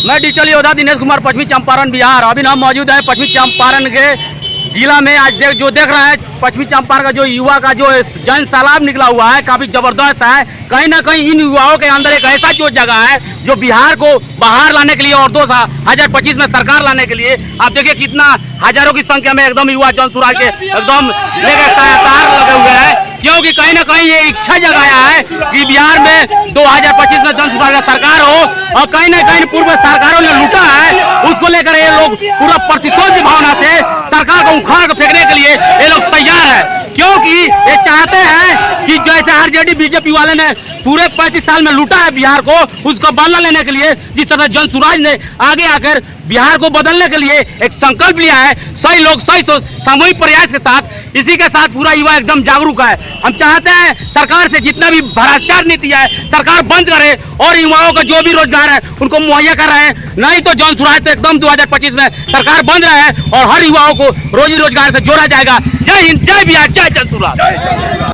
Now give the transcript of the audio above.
मैं डिजिटल योद्धा दिनेश कुमार, पश्चिमी चंपारण बिहार। अभी हम मौजूद है पश्चिमी चंपारण के जिला में। आज जो देख रहे हैं पश्चिमी चंपारण का जो युवा का जो जन सैलाब निकला हुआ है, काफी जबरदस्त है। कहीं ना कहीं इन युवाओं के अंदर एक ऐसा जो जगह है जो बिहार को बाहर लाने के लिए और 2025 में सरकार लाने के लिए आप देखिए कितना हजारों की संख्या में एकदम युवा जन सुराज के एकदम लेकर तार लगे हुए हैं, क्योंकि कहीं ना कहीं ये इच्छा जगाया है कि बिहार में 2025 में जन सुराज का सरकार हो। और कहीं ना कहीं पूर्व सरकारों ने लूटा है, उसको लेकर ये लोग पूरा प्रतिशोध की भावना से सरकार को उखाड़ कर फेंकने के लिए ये लोग तैयार है, क्योंकि ये चाहते हैं कि जैसे आरजेडी बीजेपी वाले ने पूरे 35 साल में लूटा है बिहार को, उसका बदला लेने के लिए जिस तरह जन सुराज ने आगे आकर बिहार को बदलने के लिए एक संकल्प लिया है। सही लोग सही सोच सामूहिक प्रयास के साथ इसी के साथ पूरा युवा एकदम जागरूक है। हम चाहते हैं सरकार से जितना भी भ्रष्टाचार नीति है सरकार बंद करे और युवाओं का जो भी रोजगार है उनको मुहैया कर रहे हैं, नहीं तो जन सुराज तो एकदम 2025 में सरकार बंद रहे और हर युवाओं को रोजी रोजगार से जोड़ा जाएगा। जय हिंद, जय बिहार, जय जन सुराज।